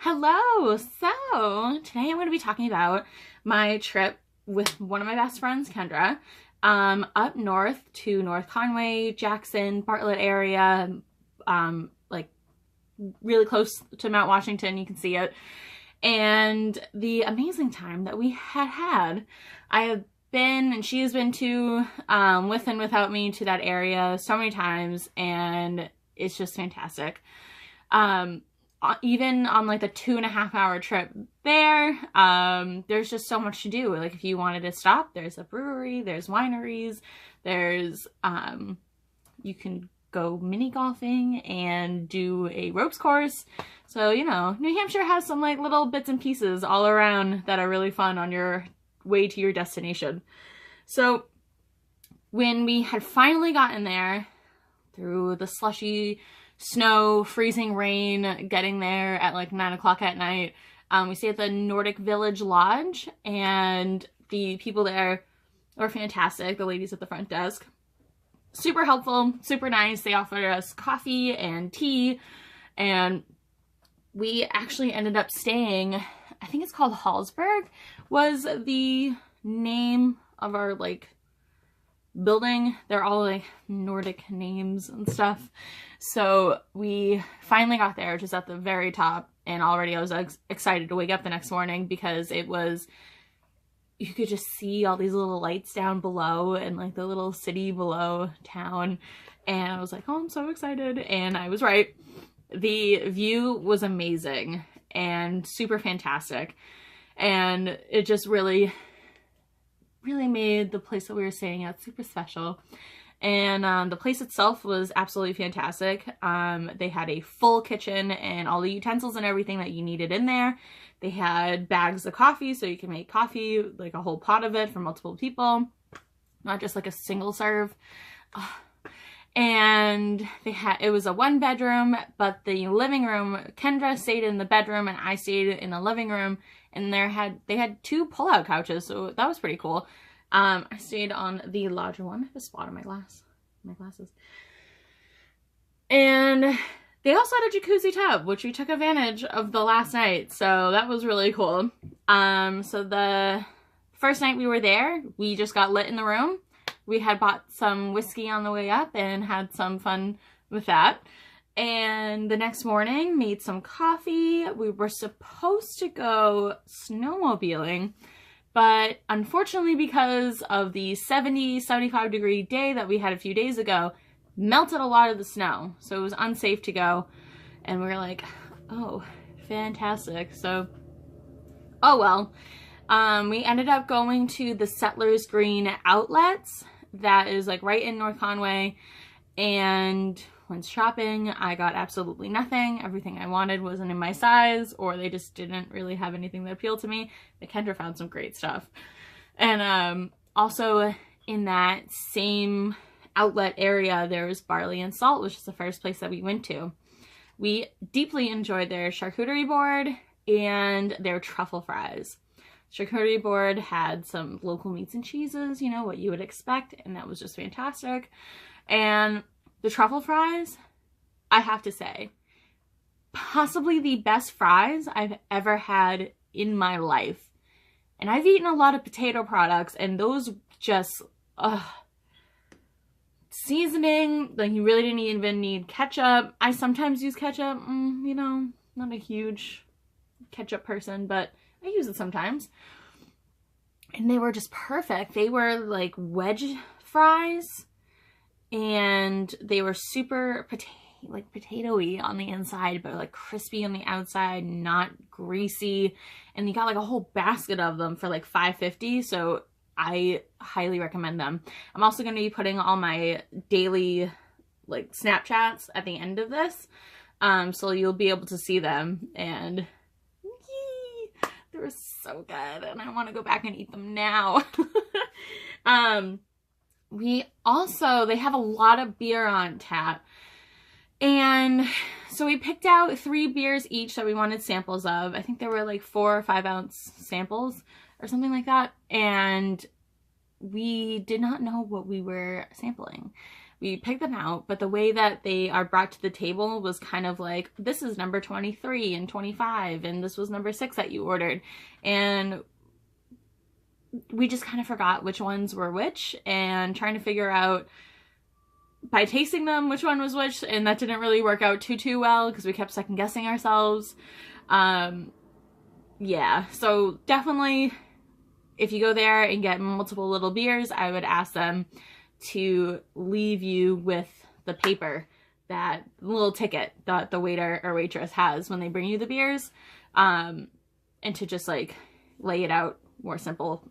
Hello! So, today I'm going to be talking about my trip with one of my best friends, Kendra, up north to North Conway, Jackson, Bartlett area, like really close to Mount Washington, you can see it, and the amazing time that we had. I have been, and she has been too, with and without me to that area so many times, and it's just fantastic. Even on like the 2.5-hour trip there, there's just so much to do. Like if you wanted to stop, there's a brewery, there's wineries, there's, you can go mini golfing and do a ropes course. So, you know, New Hampshire has some like little bits and pieces all around that are really fun on your way to your destination. So when we had finally gotten there through the slushy snow, freezing rain, getting there at like 9 o'clock at night, we stayed at the Nordic Village Lodge, and the people there were fantastic. The ladies at the front desk, super helpful, super nice. They offered us coffee and tea, and we actually ended up staying, I think it's called Hallsberg was the name of our like building. They're all like Nordic names and stuff. So we finally got there just at the very top, and already I was excited to wake up the next morning because it was, you could just see all these little lights down below and like the little city below town, and I was like, oh, I'm so excited, and I was right. The view was amazing and super fantastic, and it just really made the place that we were staying at super special. And the place itself was absolutely fantastic. They had a full kitchen and all the utensils and everything that you needed in there. They had bags of coffee, so you can make coffee, like a whole pot of it for multiple people, not just like a single serve. And it was a 1-bedroom, but the living room, Kendra stayed in the bedroom and I stayed in the living room, and they had 2 pull-out couches, so that was pretty cool. I stayed on the larger one. I have a spot on my glasses. And they also had a jacuzzi tub, which we took advantage of the last night, so that was really cool. So the first night we were there, we just got lit in the room. We had bought some whiskey on the way up and had some fun with that. And the next morning, made some coffee. We were supposed to go snowmobiling, but unfortunately, because of the 75 degree day that we had a few days ago, melted a lot of the snow. So it was unsafe to go. And we were like, oh, fantastic. So, oh well. We ended up going to the Settlers Green outlets. That is like right in North Conway. And when shopping, I got absolutely nothing. Everything I wanted wasn't in my size, or they just didn't really have anything that appealed to me. But Kendra found some great stuff. And also in that same outlet area, there was Barley and Salt, which is the first place that we went to. We deeply enjoyed their charcuterie board and their truffle fries. Charcuterie board had some local meats and cheeses, you know, what you would expect, and that was just fantastic. And the truffle fries, I have to say, possibly the best fries I've ever had in my life. And I've eaten a lot of potato products, and those just, seasoning, like you really didn't even need ketchup. I sometimes use ketchup, you know, not a huge ketchup person, but I use it sometimes. And they were just perfect. They were like wedge fries, and they were super potato-y on the inside, but like crispy on the outside, not greasy. And you got like a whole basket of them for like $5.50. So I highly recommend them. I'm also going to be putting all my daily like Snapchats at the end of this. So you'll be able to see them, and they were so good, and I want to go back and eat them now. They have a lot of beer on tap. And so we picked out 3 beers each that we wanted samples of. I think there were like 4 or 5 ounce samples or something like that. And we did not know what we were sampling. We picked them out, but the way that they are brought to the table was kind of like, this is number 23 and 25, and this was number 6 that you ordered. And we just kind of forgot which ones were which, and trying to figure out by tasting them which one was which, and that didn't really work out too well because we kept second guessing ourselves. Yeah, so definitely if you go there and get multiple little beers, I would ask them to leave you with the paper, that little ticket that the waiter or waitress has when they bring you the beers, and to just like lay it out more simple.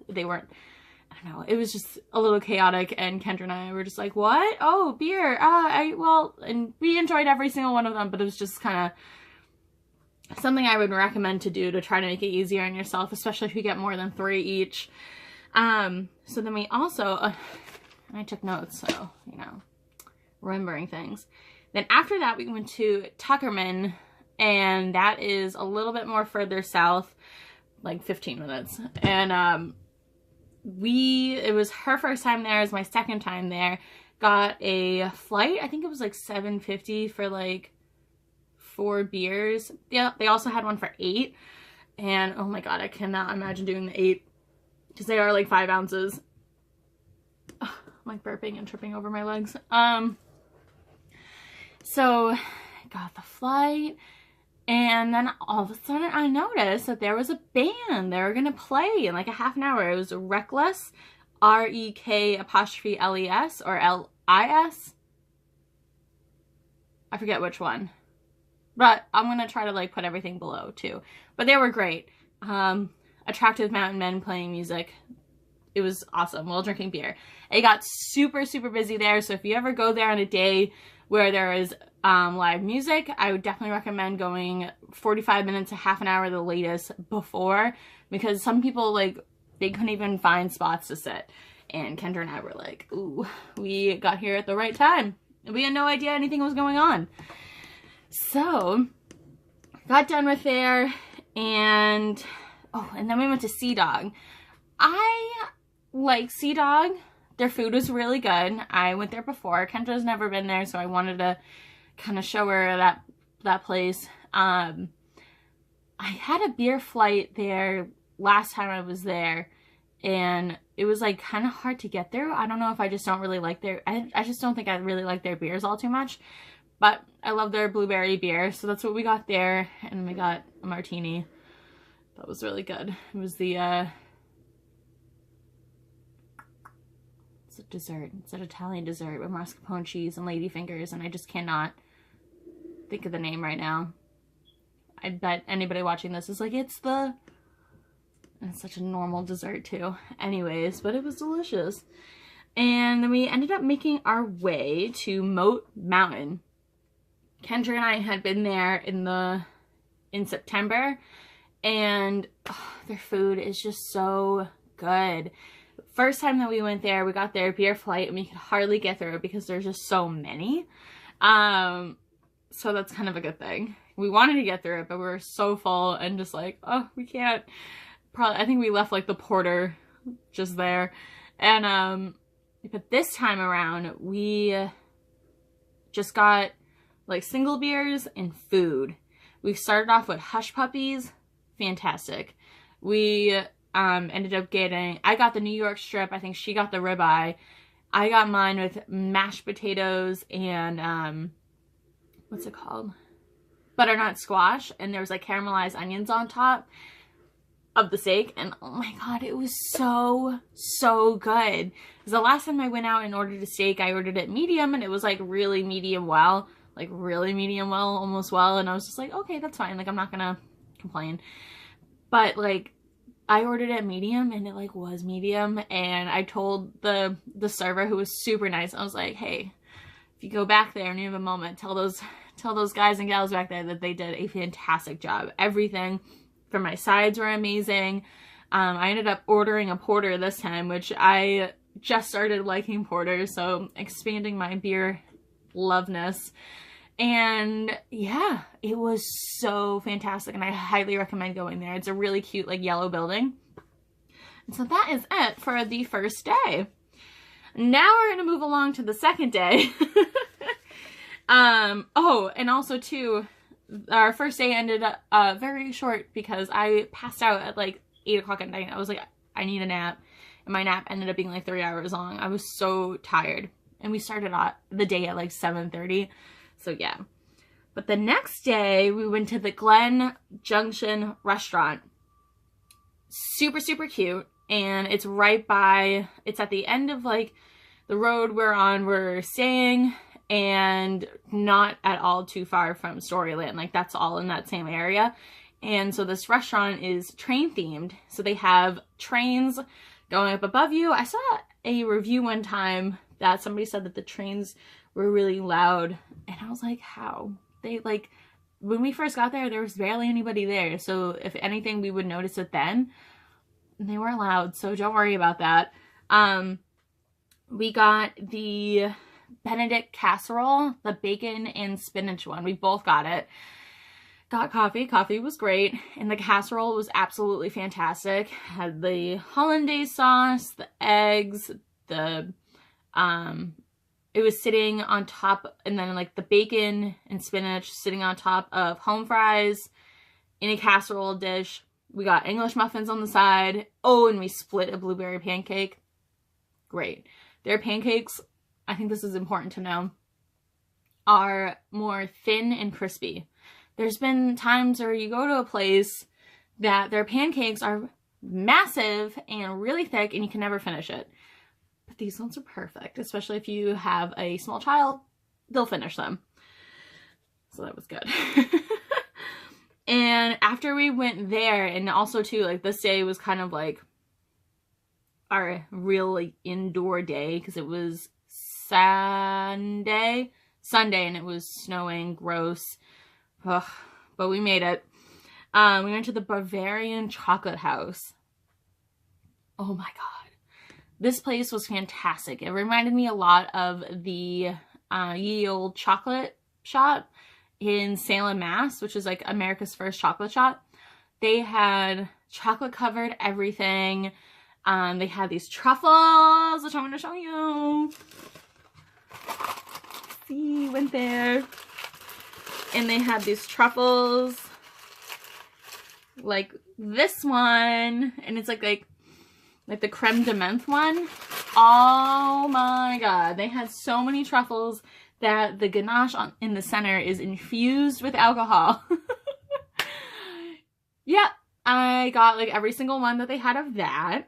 They weren't, I don't know, it was just a little chaotic, and Kendra and I were just like, what? Oh, beer. Well, and we enjoyed every single one of them, but it was just kind of something I would recommend to do to try to make it easier on yourself, especially if you get more than 3 each. So then we also, I took notes, so, you know, remembering things. Then after that, we went to Tuckerman, and that is a little bit more further south, like 15 minutes. And it was her first time there, it was my second time there. Got a flight, I think it was like $7.50 for like 4 beers. Yeah, they also had one for 8. And oh my god, I cannot imagine doing the 8 because they are like 5 ounces. Ugh, I'm like burping and tripping over my legs. So got the flight, and then all of a sudden I noticed that there was a band. They were gonna play in like a half an hour. It was Reckless, REK''LES or LIS. I forget which one. But I'm going to try to like put everything below too. But they were great. Attractive mountain men playing music. It was awesome while drinking beer. It got super, super busy there. So if you ever go there on a day where there is live music, I would definitely recommend going 45 minutes to half an hour the latest before. Because some people, like, they couldn't even find spots to sit. And Kendra and I were like, ooh, we got here at the right time. We had no idea anything was going on. So, got done with there, and then we went to Seadog. I like Seadog. Their food was really good. I went there before. Kendra's never been there, so I wanted to kind of show her that place. I had a beer flight there last time I was there, and it was like kind of hard to get there. I don't know if I just don't really like I just don't think I really like their beers all too much. But I love their blueberry beer, so that's what we got there. And we got a martini. That was really good. It was the, it's a dessert. It's an Italian dessert with mascarpone cheese and ladyfingers, and I just cannot think of the name right now. I bet anybody watching this is like, it's such a normal dessert too. Anyways, but it was delicious. And then we ended up making our way to Moat Mountain. Kendra and I had been there in September, and their food is just so good. First time that we went there, we got their beer flight, and we could hardly get through it because there's just so many. So that's kind of a good thing. We wanted to get through it, but we were so full and just like, oh, we can't. I think we left like the porter just there. And but this time around, we just got like single beers and food. We started off with Hush Puppies. Fantastic. We ended up getting, I got the New York strip. I think she got the ribeye. I got mine with mashed potatoes and what's it called? Butternut squash. And there was like caramelized onions on top of the steak. And oh my god, it was so good. Because the last time I went out and ordered a steak, I ordered it medium, and it was like really medium well. Like really medium well, almost well, and I was just like, okay, that's fine, like I'm not gonna complain. But like I ordered it medium, and it like was medium, and I told the server, who was super nice, I was like, hey, if you go back there and you have a moment, tell those guys and gals back there that they did a fantastic job. Everything from my sides were amazing. I ended up ordering a porter this time, which I just started liking porters, so expanding my beer loveness. And yeah, it was so fantastic, and I highly recommend going there. It's a really cute like yellow building. And so that is it for the first day. Now we're gonna move along to the second day. Oh, and also too, our first day ended up very short because I passed out at like 8 o'clock at night. I was like, I need a nap. And my nap ended up being like 3 hours long. I was so tired. And we started the day at like 7:30. So yeah. But the next day we went to the Glen Junction restaurant. Super, super cute. And it's right by, it's at the end of like the road we're staying, and not at all too far from Storyland. Like that's all in that same area. And so this restaurant is train themed. So they have trains going up above you. I saw a review one time that somebody said that the trains were really loud. And I was like, how? They like, when we first got there was barely anybody there. So if anything, we would notice it then. They were loud, so don't worry about that. We got the Benedict casserole, the bacon and spinach one. We both got it. Got coffee. Coffee was great. And the casserole was absolutely fantastic. Had the hollandaise sauce, the eggs, it was sitting on top, and then like the bacon and spinach sitting on top of home fries in a casserole dish. We got English muffins on the side. Oh, and we split a blueberry pancake. Great. Their pancakes, I think this is important to know, are more thin and crispy. There's been times where you go to a place that their pancakes are massive and really thick and you can never finish it. But these ones are perfect, especially if you have a small child, they'll finish them. So that was good. And after we went there, and also too, like this day was kind of like our real like indoor day because it was Sunday, and it was snowing, gross. Ugh, but we made it. We went to the Bavarian chocolate house. Oh my god. This place was fantastic. It reminded me a lot of the Ye Olde chocolate shop in Salem, Mass, which is like America's first chocolate shop. They had chocolate covered everything. They had these truffles, which I'm going to show you. See, went there. And they had these truffles, like this one, and it's like the creme de menthe one. Oh my god, they had so many truffles that the ganache in the center is infused with alcohol. Yeah, I got like every single one that they had of that.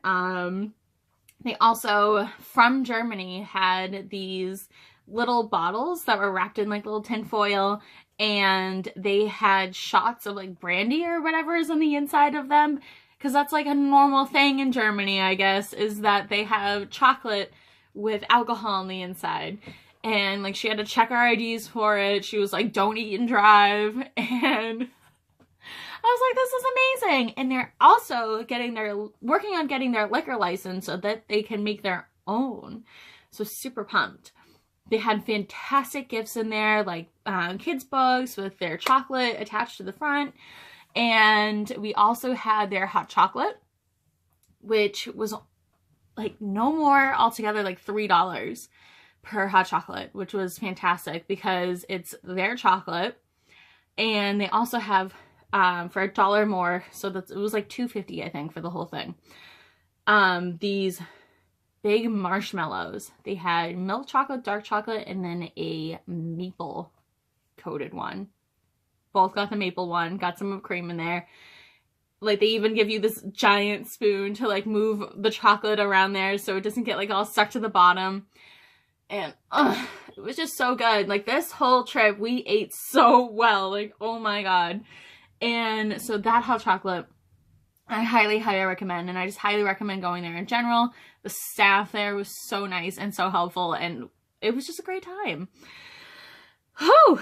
They also, from Germany, had these little bottles that were wrapped in like little tin foil, and they had shots of like brandy or whatever is on the inside of them, because that's like a normal thing in Germany, I guess, is that they have chocolate with alcohol on the inside. And like she had to check our IDs for it. She was like, don't eat and drive. And I was like, this is amazing. And they're also working on getting their liquor license so that they can make their own. So super pumped. They had fantastic gifts in there, like kids' books with their chocolate attached to the front. And we also had their hot chocolate, which was like no more altogether, like $3 per hot chocolate, which was fantastic because it's their chocolate. And they also have for $1 more, so that it was like $2.50 I think for the whole thing. These big marshmallows. They had milk chocolate, dark chocolate, and then a maple coated one. Both got the maple one, got some whipped cream in there. Like they even give you this giant spoon to like move the chocolate around there so it doesn't get like all stuck to the bottom. And it was just so good. Like this whole trip we ate so well, like oh my god. And so that hot chocolate I highly, highly recommend, and I just highly recommend going there in general. The staff there was so nice and so helpful, and it was just a great time. Whew!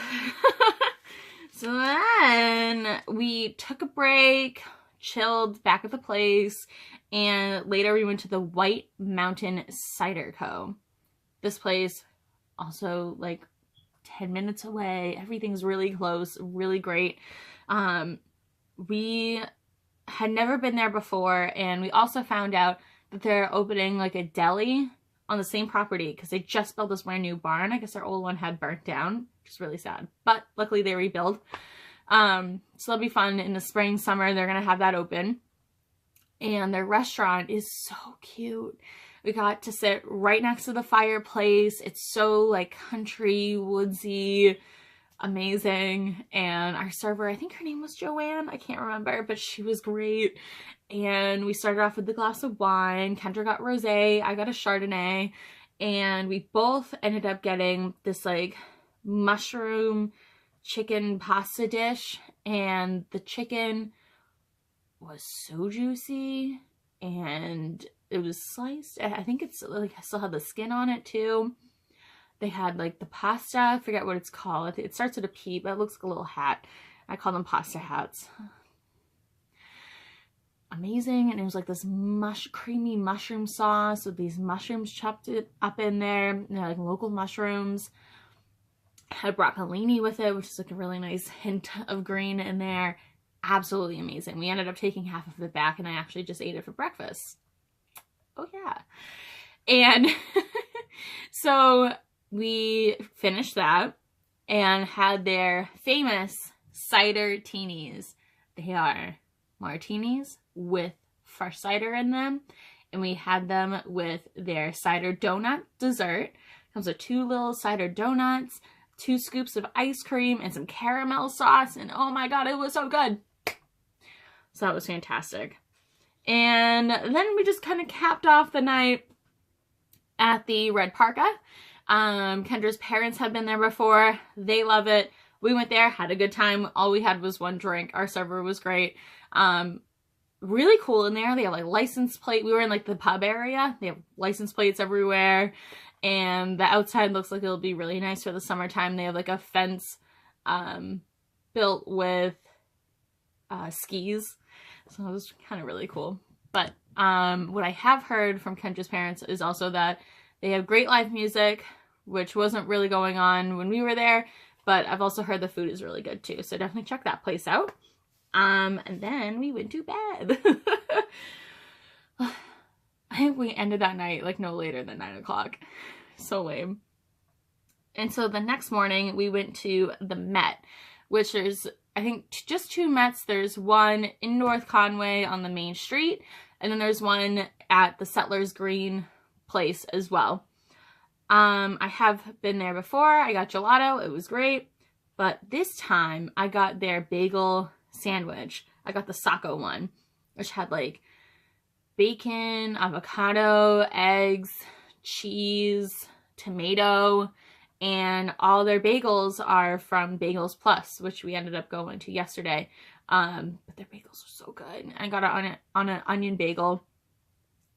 So then we took a break, chilled back at the place, and later we went to the White Mountain Cider Co. This place, also like 10 minutes away. Everything's really close, really great. We had never been there before, and we also found out that they're opening like a deli on the same property because they just built this brand new barn. I guess their old one had burnt down, which is really sad. But luckily they rebuilt. So that'll be fun in the spring, summer. They're going to have that open. And their restaurant is so cute. We got to sit right next to the fireplace. It's so like country, woodsy, amazing. And our server, I think her name was Joanne. I can't remember, but she was great. And we started off with the glass of wine. Kendra got rosé. I got a Chardonnay. And we both ended up getting this like mushroom chicken pasta dish. And the chicken was so juicy. And it was sliced. I think it's like I still had the skin on it too. They had like the pasta. I forget what it's called. It starts with a P, but it looks like a little hat. I call them pasta hats. Amazing. And it was like this creamy mushroom sauce with these mushrooms chopped up in there. And like local mushrooms. Had broccolini with it, which is like a really nice hint of green in there. Absolutely amazing. We ended up taking half of it back and I actually just ate it for breakfast. Oh yeah. And so we finished that and had their famous cider teenies. They are martinis with fresh cider in them. And we had them with their cider donut dessert. Comes with 2 little cider donuts, 2 scoops of ice cream, and some caramel sauce. And oh my god, it was so good. So that was fantastic. And then we just kind of capped off the night at the Red Parka. Kendra's parents had been there before. They love it. We went there, had a good time. All we had was 1 drink. Our server was great. Really cool in there. They have like license plate. We were in like the pub area. They have license plates everywhere. And the outside looks like it'll be really nice for the summertime. They have like a fence built with skis. So it was kind of really cool. But what I have heard from Kendra's parents is also that they have great live music, which wasn't really going on when we were there. But I've also heard the food is really good too. So definitely check that place out. And then we went to bed. I think we ended that night like no later than 9 o'clock. So lame. And so the next morning we went to the Met, which is, I think, just 2 Mets. There's one in North Conway on the main street, and then there's one at the Settlers Green place as well. I have been there before. I got gelato. It was great. But this time I got their bagel sandwich. I got the Saco one, which had like bacon, avocado, eggs, cheese, tomato, and all their bagels are from Bagels Plus, which we ended up going to yesterday. But their bagels are so good. I got it on an onion bagel.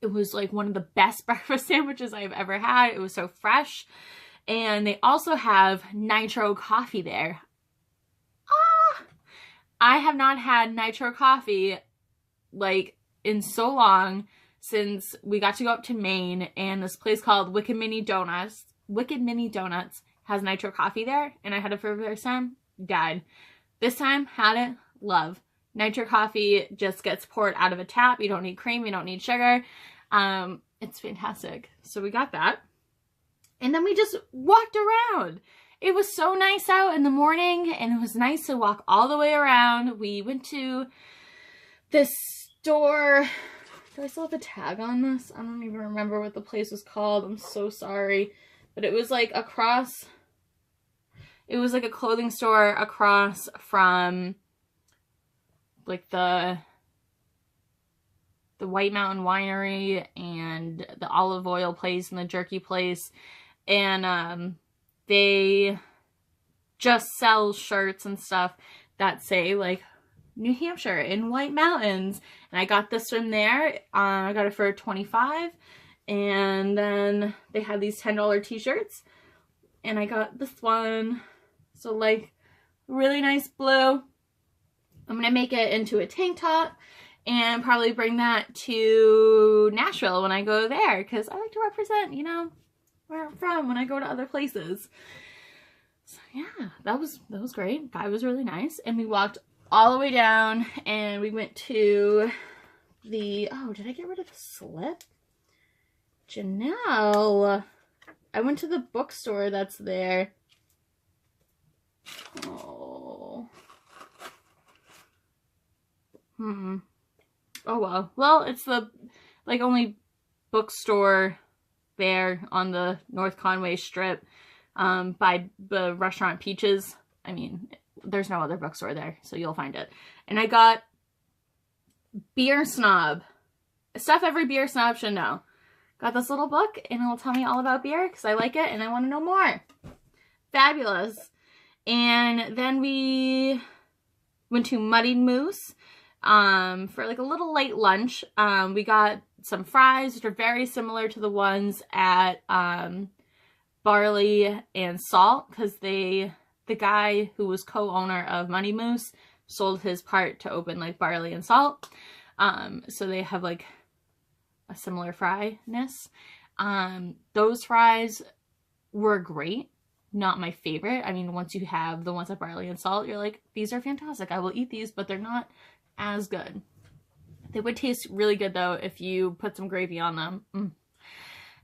It was like one of the best breakfast sandwiches I've ever had. It was so fresh. And they also have nitro coffee there. I have not had nitro coffee like in so long, since we got to go up to Maine, and this place called Wicked Mini Donuts has nitro coffee there, and I had it for the first time, died. This time, had it, love. Nitro coffee just gets poured out of a tap. You don't need cream, you don't need sugar. It's fantastic. So we got that. And then we just walked around. It was so nice out in the morning, and it was nice to walk all the way around. We went to this store. Do I still have a tag on this? I don't even remember what the place was called. I'm so sorry. But it was like across, it was like a clothing store across from like the White Mountain Winery and the olive oil place and the jerky place. And they just sell shirts and stuff that say like New Hampshire in White Mountains. And I got this from there. I got it for $25. And then they had these $10 t-shirts. And I got this one. So like really nice blue. I'm going to make it into a tank top and probably bring that to Nashville when I go there. Because I like to represent, you know, where I'm from when I go to other places. So yeah, that was great. Guy was really nice. And we walked all the way down and we went to the, oh, did I get rid of the slip? Janelle, I went to the bookstore that's there. Oh. Oh well. Well, it's the like only bookstore there on the North Conway strip by the restaurant Peaches. I mean, there's no other bookstore there, so you'll find it. And I got Beer Snob. Stuff every beer snob should know. Got this little book, and it'll tell me all about beer because I like it and I want to know more. Fabulous. And then we went to Muddy Moose for like a little late lunch. We got some fries, which are very similar to the ones at Barley and Salt, because the guy who was co-owner of Muddy Moose sold his part to open like Barley and Salt. So they have like a similar fry-ness. Those fries were great. Not my favorite. I mean, once you have the ones at Barley and Salt, you're like, these are fantastic. I will eat these, but they're not as good. They would taste really good though if you put some gravy on them.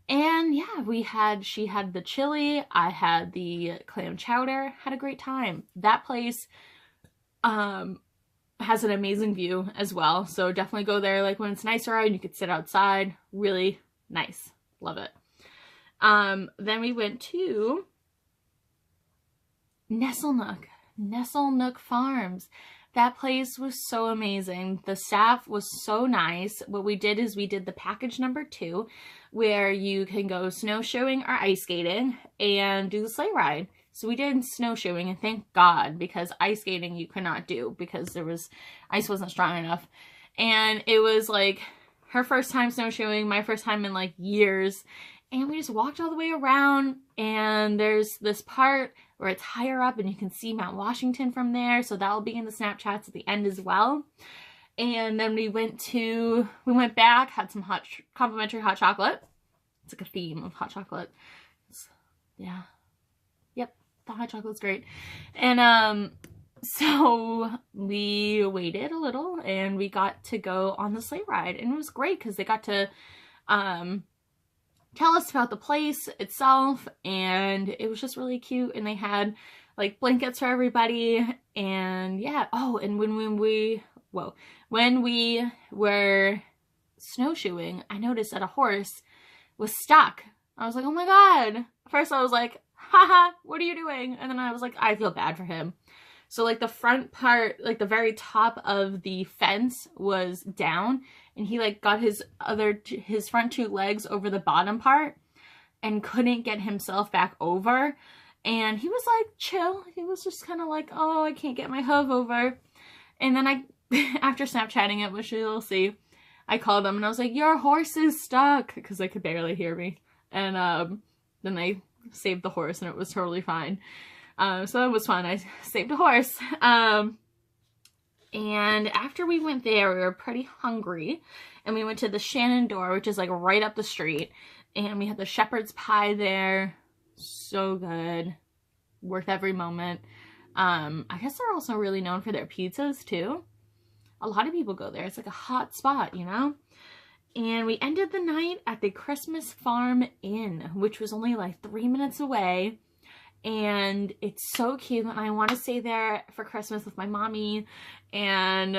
And yeah, she had the chili, I had the clam chowder, had a great time. That place has an amazing view as well, so definitely go there like when it's nicer out and you could sit outside. Really nice. Love it. Then we went to Nestlenook Farms. That place was so amazing. The staff was so nice. What we did is we did the package number 2, where you can go snowshoeing or ice skating and do the sleigh ride. So we did snowshoeing, and thank God, because ice skating you could not do because ice wasn't strong enough. And it was like her first time snowshoeing, my first time in like years. And we just walked all the way around, and there's this part where it's higher up and you can see Mount Washington from there. So that'll be in the Snapchats at the end as well. And then we went back, had some complimentary hot chocolate. It's like a theme of hot chocolate. Yeah. Yep. The hot chocolate's great. And so we waited a little and we got to go on the sleigh ride. And it was great because they got to tell us about the place itself, and it was just really cute. And they had like blankets for everybody, and yeah. Oh, and when we were snowshoeing, I noticed that a horse was stuck. I was like, oh my God. First I was like, haha, what are you doing? And then I was like, I feel bad for him. So like the front part, like the very top of the fence was down, and he like got his front 2 legs over the bottom part and couldn't get himself back over. And he was like chill. He was just kind of like, oh, I can't get my hoof over. And then after Snapchatting it, which you'll see, I called them and I was like, your horse is stuck, because they could barely hear me. And then they saved the horse and it was totally fine. So it was fun. I saved a horse. And after we went there, we were pretty hungry, and we went to the Shannon Door, which is like right up the street, and we had the shepherd's pie there. So good. Worth every moment. I guess they're also really known for their pizzas too. A lot of people go there. It's like a hot spot, you know? And we ended the night at the Christmas Farm Inn, which was only like 3 minutes away. And it's so cute, and I want to stay there for Christmas with my mommy. And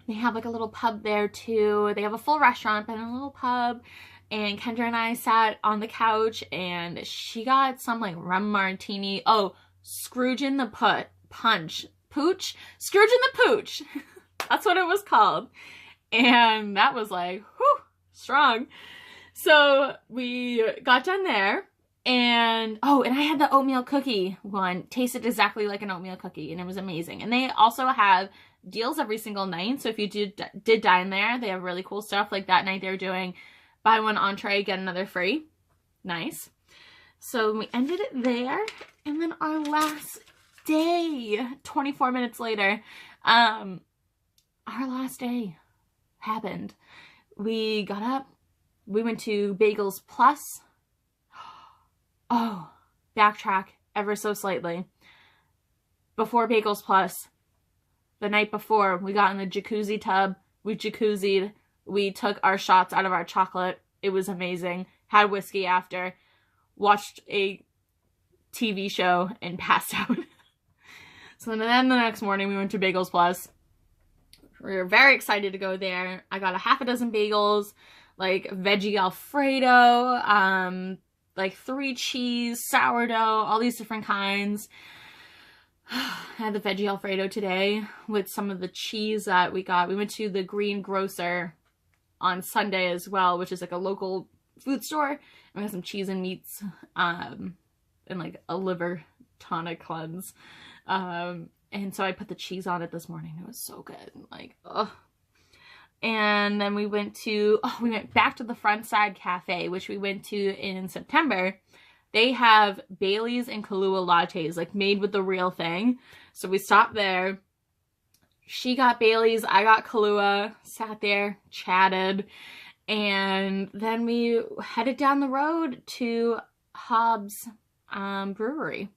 they have like a little pub there too. They have a full restaurant but a little pub. And Kendra and I sat on the couch, and she got some like rum martini. Oh, Scrooge in the Pooch. Scrooge in the Pooch. That's what it was called. And that was like, whew, strong. So we got done there. And, oh, and I had the oatmeal cookie one. Tasted exactly like an oatmeal cookie, and it was amazing. And they also have deals every single night. So if you did dine there, they have really cool stuff. Like that night they were doing buy one entree, get another free. Nice. So we ended it there. And then our last day, 24 minutes later, our last day happened. We got up. We went to Bagels Plus. Oh, backtrack ever so slightly. Before Bagels Plus, the night before, we got in the jacuzzi tub. We jacuzzied. We took our shots out of our chocolate. It was amazing. Had whiskey after, watched a TV show, and passed out. So then the next morning we went to Bagels Plus. We were very excited to go there. I got a half a dozen bagels, like veggie Alfredo, like 3 cheese, sourdough, all these different kinds. I had the veggie Alfredo today with some of the cheese that we got. We went to the Green Grocer on Sunday as well, which is like a local food store. And we got some cheese and meats, and like a liver tonic cleanse. And so I put the cheese on it this morning. It was so good. Like, ugh. And then we went back to the Frontside Cafe, which we went to in September. They have Bailey's and Kahlua lattes, like made with the real thing. So we stopped there. She got Bailey's, I got Kahlua, sat there, chatted. And then we headed down the road to Hobbs Brewery.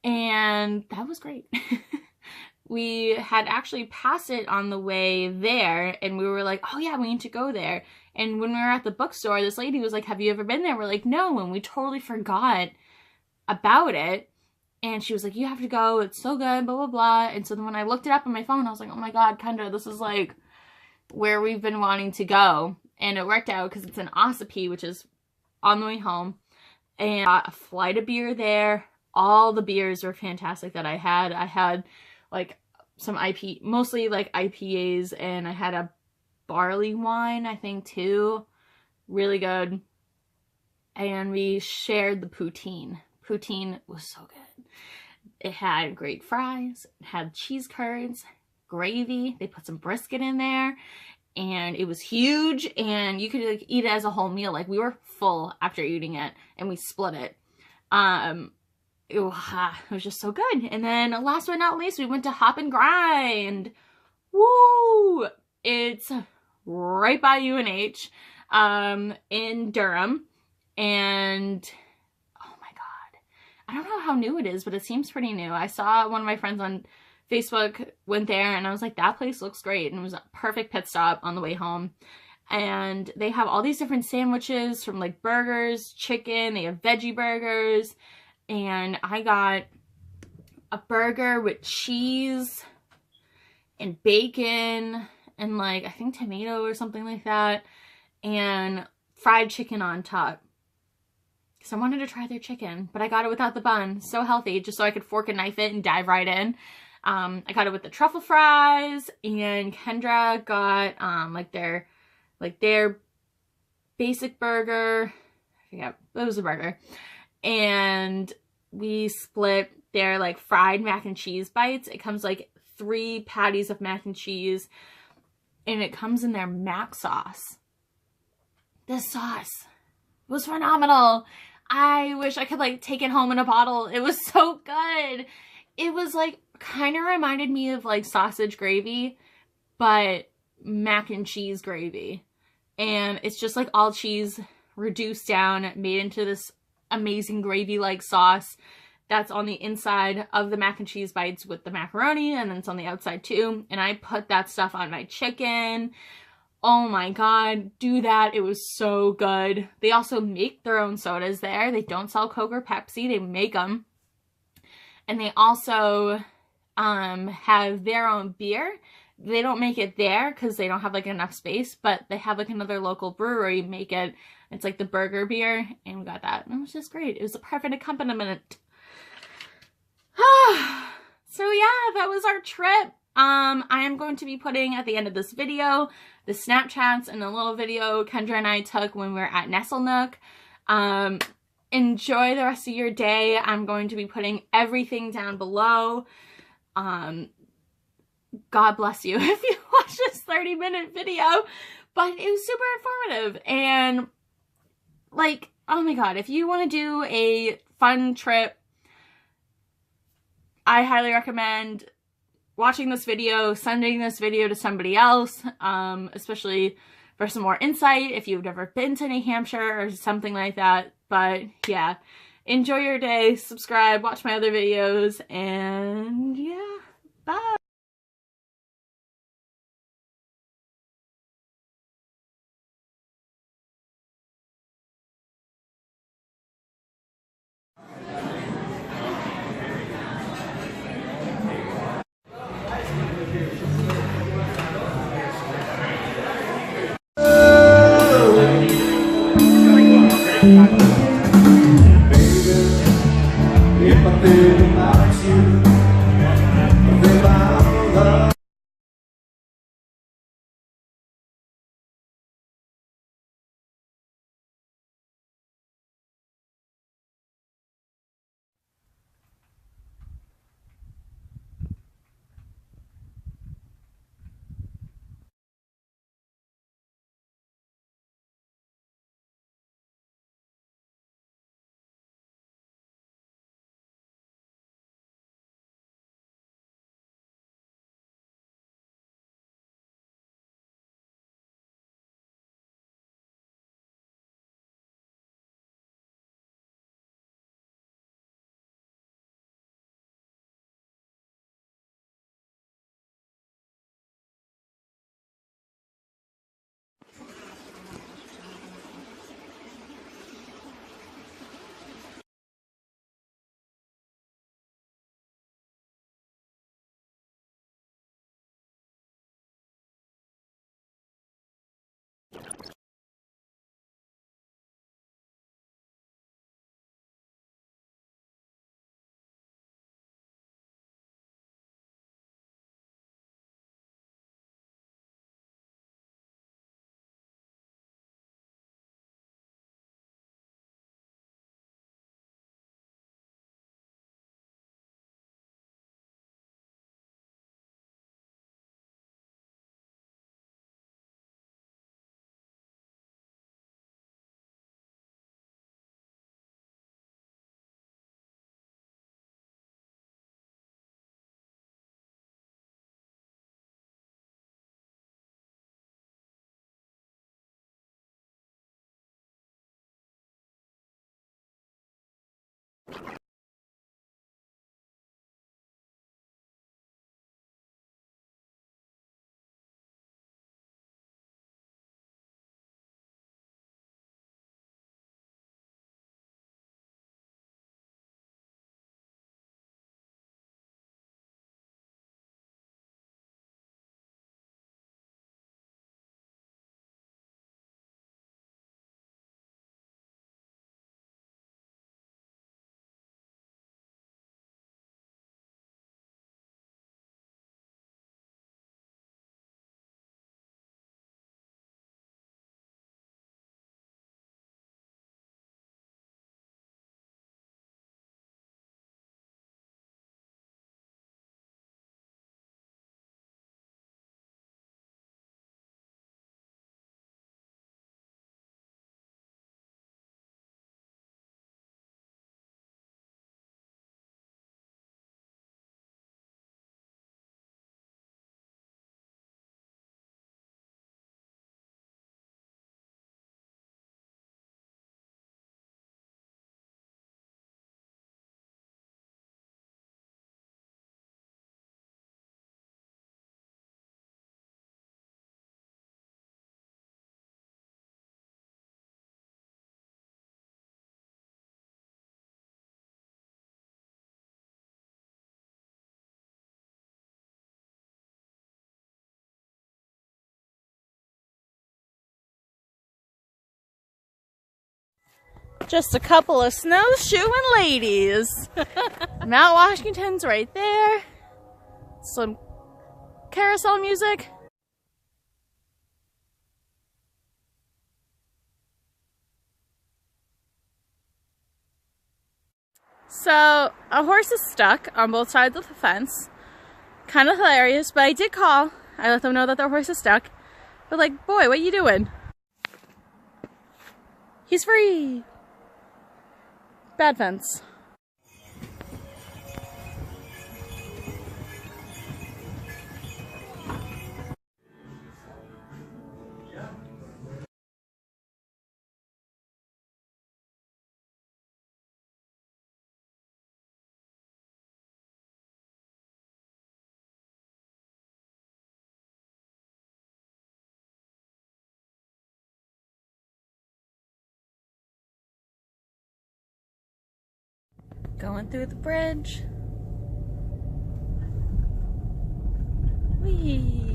And that was great. We had actually passed it on the way there, and we were like, oh yeah, we need to go there. And when we were at the bookstore, this lady was like, have you ever been there? We're like, no, and we totally forgot about it. And she was like, you have to go, it's so good, blah, blah, blah. And so then when I looked it up on my phone, I was like, oh my God, Kendra, this is like where we've been wanting to go. And it worked out because it's in Ossipee, which is on the way home. And got a flight of beer there. All the beers were fantastic that I had. I had like some mostly like IPAs, and I had a barley wine, I think, too. Really good. And we shared the poutine. Poutine was so good. It had great fries, it had cheese curds, gravy. They put some brisket in there, and it was huge, and you could like eat it as a whole meal. Like, we were full after eating it, and we split it. It was just so good. And then last but not least, we went to Hop and Grind. Woo! It's right by UNH, in Durham. And oh my God, I don't know how new it is, but it seems pretty new. I saw one of my friends on Facebook went there, and I was like, that place looks great. And it was a perfect pit stop on the way home. And they have all these different sandwiches, from like burgers, chicken, they have veggie burgers. And I got a burger with cheese and bacon and like, I think tomato or something like that, and fried chicken on top. So I wanted to try their chicken, but I got it without the bun. So healthy, just so I could fork and knife it and dive right in. I got it with the truffle fries, and Kendra got their basic burger. I forget, it was a burger. And we split their like fried mac and cheese bites. It comes like 3 patties of mac and cheese, and it comes in their mac sauce. This sauce was phenomenal. I wish I could like take it home in a bottle. It was so good. It was like, kind of reminded me of like sausage gravy, but mac and cheese gravy. And it's just like all cheese reduced down, made into this amazing gravy-like sauce that's on the inside of the mac and cheese bites with the macaroni, and then it's on the outside too. And I put that stuff on my chicken. Oh my God, do that. It was so good. They also make their own sodas there. They don't sell Coke or Pepsi. They make them. And they also have their own beer. They don't make it there because they don't have like enough space, but they have like another local brewery make it. It's like the burger beer, and we got that. And it was just great. It was a perfect accompaniment. So yeah, that was our trip. I am going to be putting at the end of this video the Snapchats and a little video Kendra and I took when we were at Nestlenook. Enjoy the rest of your day. I'm going to be putting everything down below. God bless you if you watch this 30-minute video, but it was super informative. And like, oh my God, if you want to do a fun trip, I highly recommend watching this video, sending this video to somebody else, especially for some more insight if you've never been to New Hampshire or something like that. But yeah, enjoy your day, subscribe, watch my other videos, and yeah, bye. Just a couple of snowshoeing ladies. Mount Washington's right there. Some carousel music. So, a horse is stuck on both sides of the fence. Kind of hilarious, but I did call. I let them know that their horse is stuck. But like, boy, what are you doing? He's free! Bad fence. Going through the bridge. Whee!